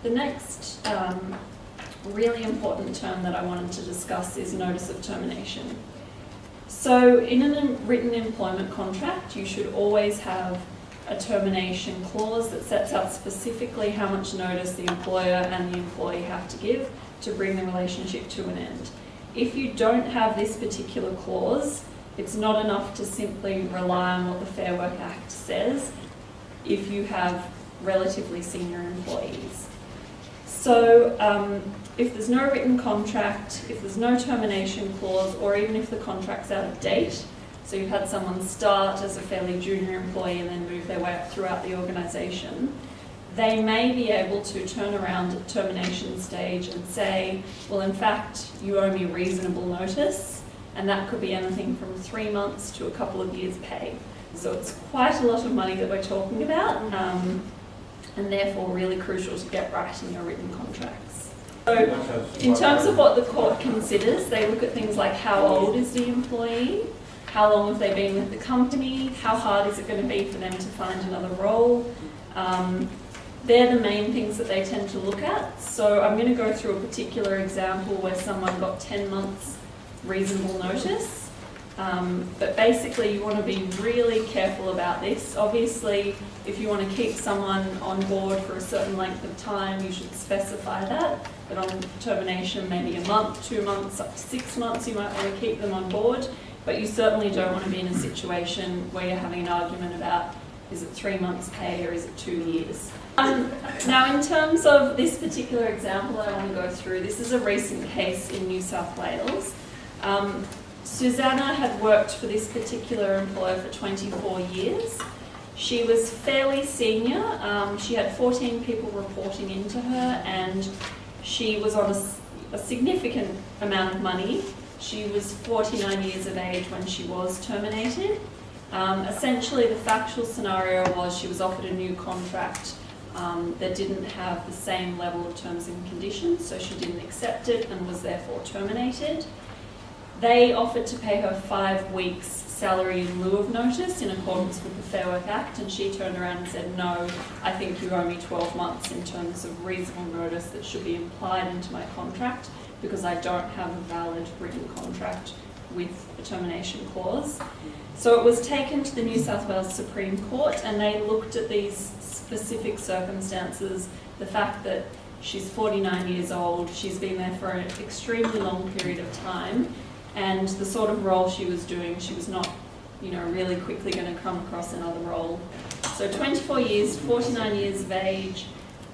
The next really important term that I wanted to discuss is notice of termination. So in a written employment contract, you should always have a termination clause that sets out specifically how much notice the employer and the employee have to give to bring the relationship to an end. If you don't have this particular clause, it's not enough to simply rely on what the Fair Work Act says if you have relatively senior employees. So if there's no written contract, if there's no termination clause, or even if the contract's out of date, so you've had someone start as a fairly junior employee and then move their way up throughout the organisation, they may be able to turn around at termination stage and say, well, in fact, you owe me reasonable notice, and that could be anything from 3 months to a couple of years' pay. So it's quite a lot of money that we're talking about, and therefore really crucial to get right in your written contracts. So in terms of what the court considers, they look at things like how old is the employee, how long have they been with the company, how hard is it going to be for them to find another role. They're the main things that they tend to look at. So I'm going to go through a particular example where someone got 10 months reasonable notice. But basically you want to be really careful about this. Obviously, if you want to keep someone on board for a certain length of time, you should specify that. But on termination, maybe a month, 2 months, up to 6 months, you might want to keep them on board. But you certainly don't want to be in a situation where you're having an argument about, is it 3 months pay or is it 2 years? Now, in terms of this particular example I want to go through, this is a recent case in New South Wales. Susanna had worked for this particular employer for 24 years. She was fairly senior. She had 14 people reporting into her, and she was on a significant amount of money. She was 49 years of age when she was terminated. Essentially, the factual scenario was she was offered a new contract that didn't have the same level of terms and conditions, so she didn't accept it and was therefore terminated. They offered to pay her 5 weeks' salary in lieu of notice in accordance with the Fair Work Act, and she turned around and said, no, I think you owe me 12 months in terms of reasonable notice that should be implied into my contract because I don't have a valid written contract with a termination clause. So it was taken to the New South Wales Supreme Court, and they looked at these specific circumstances, the fact that she's 49 years old, she's been there for an extremely long period of time, and the sort of role she was doing, she was not, really quickly going to come across another role. So 24 years, 49 years of age,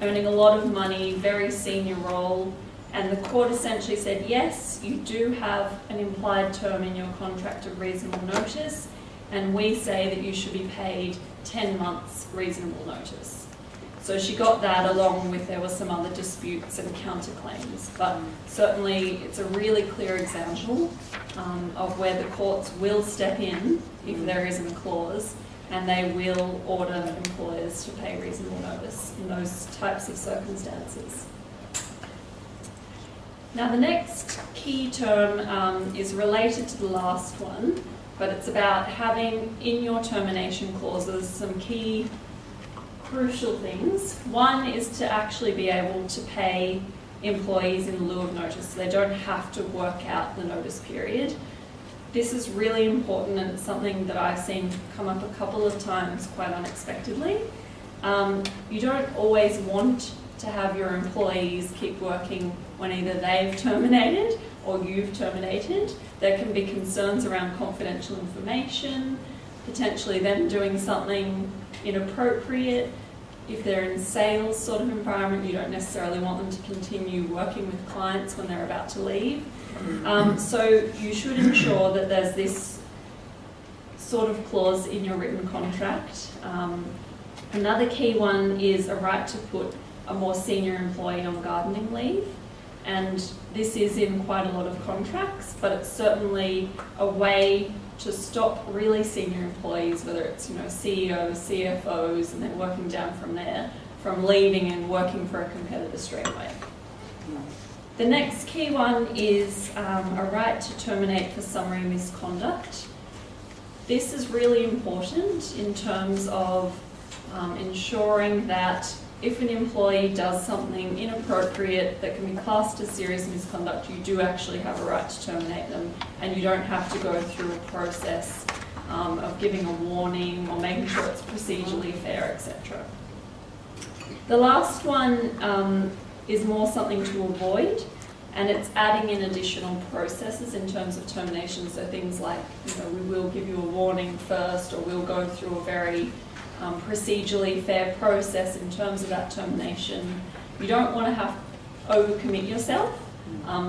earning a lot of money, very senior role, and the court essentially said, yes, you do have an implied term in your contract of reasonable notice, and we say that you should be paid 10 months reasonable notice. So she got that, along with there were some other disputes and counterclaims, but certainly it's a really clear example of where the courts will step in if there isn't a clause, and they will order employers to pay reasonable notice in those types of circumstances. Now the next key term is related to the last one, but it's about having in your termination clauses some key crucial things. One is to actually be able to pay employees in lieu of notice, so they don't have to work out the notice period. This is really important, and it's something that I've seen come up a couple of times quite unexpectedly. You don't always want to have your employees keep working when either they've terminated or you've terminated. There can be concerns around confidential information, potentially them doing something inappropriate. If they're in sales sort of environment, you don't necessarily want them to continue working with clients when they're about to leave. So you should ensure that there's this sort of clause in your written contract. Another key one is a right to put a more senior employee on gardening leave, and this is in quite a lot of contracts, but it's certainly a way to stop really senior employees, whether it's CEOs, CFOs, and then working down from there, from leaving and working for a competitor straight away. The next key one is a right to terminate for summary misconduct. This is really important in terms of ensuring that if an employee does something inappropriate that can be classed as serious misconduct, you do actually have a right to terminate them, and you don't have to go through a process of giving a warning or making sure it's procedurally fair, etc. The last one is more something to avoid, and it's adding in additional processes in terms of termination. So things like, we will give you a warning first, or we'll go through a very procedurally fair process in terms of that termination. You don't want to have overcommit yourself.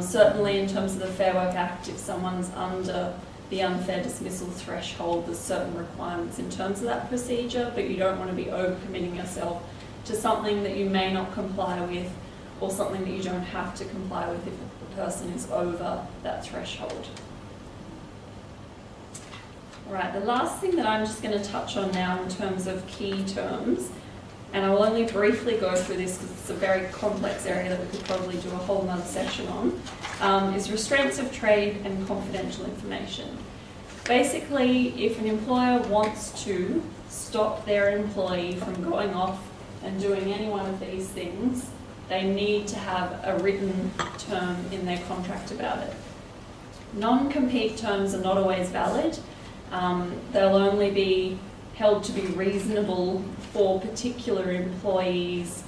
Certainly in terms of the Fair Work Act, if someone's under the unfair dismissal threshold, there's certain requirements in terms of that procedure, but you don't want to be overcommitting yourself to something that you may not comply with, or something that you don't have to comply with if the person is over that threshold. Alright, the last thing that I'm just going to touch on now in terms of key terms, and I will only briefly go through this because it's a very complex area that we could probably do a whole other session on, is restraints of trade and confidential information. Basically, if an employer wants to stop their employee from going off and doing any one of these things, they need to have a written term in their contract about it. Non-compete terms are not always valid. They'll only be held to be reasonable for particular employees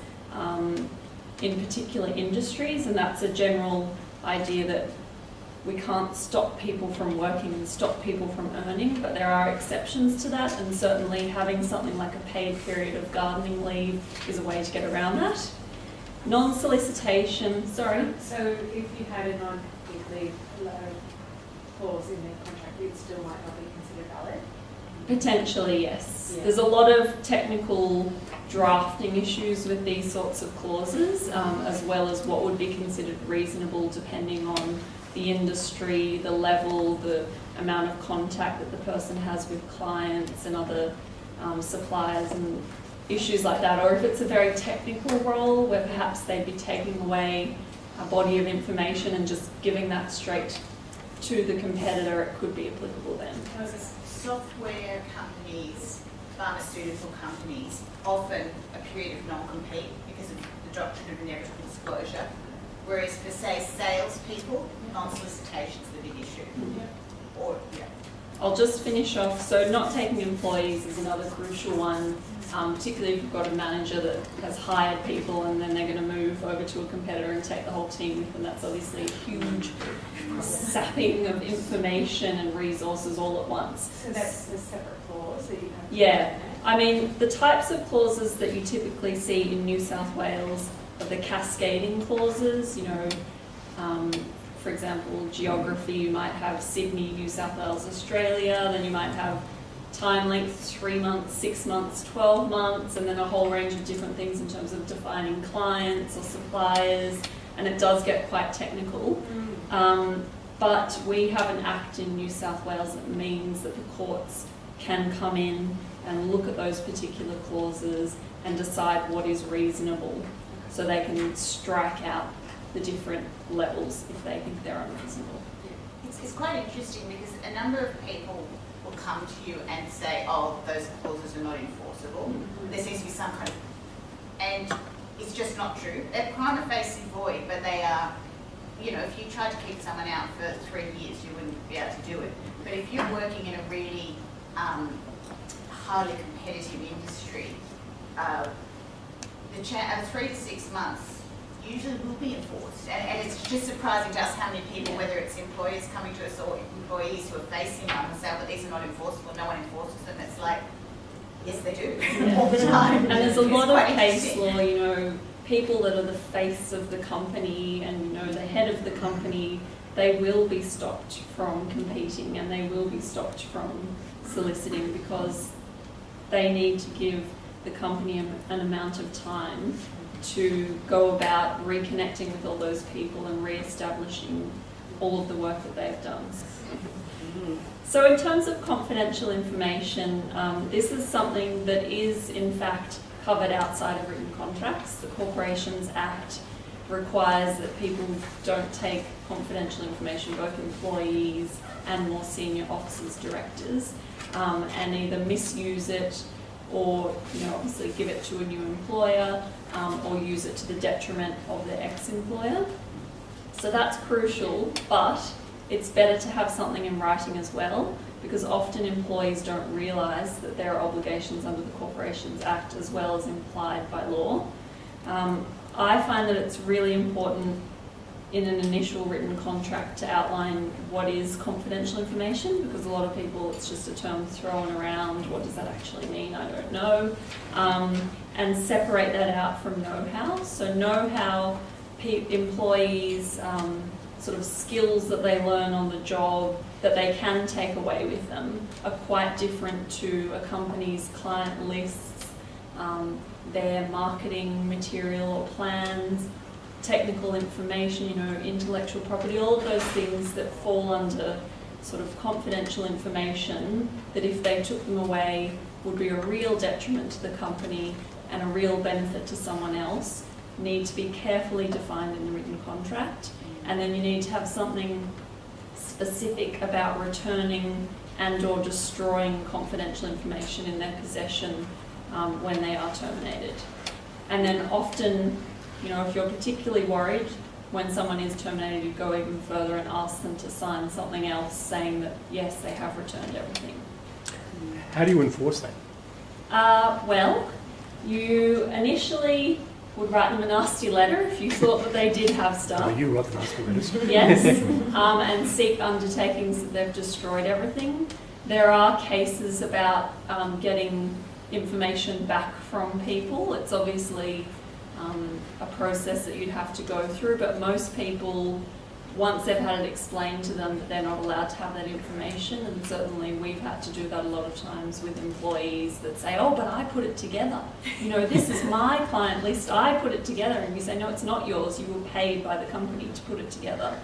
in particular industries, and that's a general idea that we can't stop people from working and stop people from earning, but there are exceptions to that, and certainly having something like a paid period of gardening leave is a way to get around that. Non-solicitation, sorry? So if you had a non-compete leave clause in their contract, it still might not be considered valid? Potentially, yes. Yeah. There's a lot of technical drafting issues with these sorts of clauses, as well as what would be considered reasonable depending on the industry, the level, the amount of contact that the person has with clients and other suppliers and issues like that. Or if it's a very technical role where perhaps they'd be taking away a body of information and just giving that straight to the competitor, it could be applicable then. Because software companies, pharmaceutical companies, often a period of non-compete because of the doctrine of inevitable disclosure, whereas for, say, salespeople, non-solicitation is the big issue. Yeah. Or, yeah. I'll just finish off. So not taking employees is another crucial one, particularly if you've got a manager that has hired people and then they're going to move over to a competitor and take the whole team with them. That's obviously a huge sapping of information and resources all at once. So that's a separate clause that you have to Yeah. I mean, the types of clauses that you typically see in New South Wales are the cascading clauses, for example, geography, you might have Sydney, New South Wales, Australia, then you might have time length, 3 months, 6 months, 12 months, and then a whole range of different things in terms of defining clients or suppliers, and it does get quite technical. But we have an act in New South Wales that means that the courts can come in and look at those particular clauses and decide what is reasonable, so they can strike out the different levels if they think they're unreasonable. It's quite interesting because a number of people will come to you and say, oh, those clauses are not enforceable. There seems to be some kind of... And it's just not true. They're prima facie void, but they are... if you tried to keep someone out for 3 years, you wouldn't be able to do it. But if you're working in a really highly competitive industry, the 3 to 6 months usually will be enforced. And it's just surprising to us how many people, whether it's employers coming to us or employees who are facing them and say, but these are not enforceable, no one enforces them. It's like, yes, they do, all the time. And there's a lot of case law, people that are the face of the company and, the head of the company, they will be stopped from competing and they will be stopped from soliciting because they need to give the company an amount of time to go about reconnecting with all those people and re-establishing all of the work that they've done. So in terms of confidential information, this is something that is in fact covered outside of written contracts. The Corporations Act requires that people don't take confidential information, both employees and more senior officers, directors, and either misuse it or obviously give it to a new employer, or use it to the detriment of their ex-employer. So that's crucial, but it's better to have something in writing as well, because often employees don't realise that there are obligations under the Corporations Act as well as implied by law. I find that it's really important in an initial written contract to outline what is confidential information, because a lot of people, it's just a term thrown around. What does that actually mean? I don't know. And separate that out from know-how. So know-how, employees, sort of skills that they learn on the job that they can take away with them are quite different to a company's client lists, their marketing material or plans, technical information, intellectual property, all of those things that fall under sort of confidential information that if they took them away would be a real detriment to the company and a real benefit to someone else, need to be carefully defined in the written contract. And then you need to have something specific about returning and or destroying confidential information in their possession when they are terminated. And then often, if you're particularly worried when someone is terminated, you go even further and ask them to sign something else saying that, yes, they have returned everything. How do you enforce that? Well, you initially would write them a nasty letter if you thought that they did have stuff. Oh, you wrote the nasty letters. Yes, and seek undertakings that they've destroyed everything. There are cases about getting information back from people. It's obviously a process that you'd have to go through, but most people, once they've had it explained to them that they're not allowed to have that information, and certainly we've had to do that a lot of times with employees that say, oh, but I put it together. This is my client list, I put it together. And you say, no, it's not yours, you were paid by the company to put it together.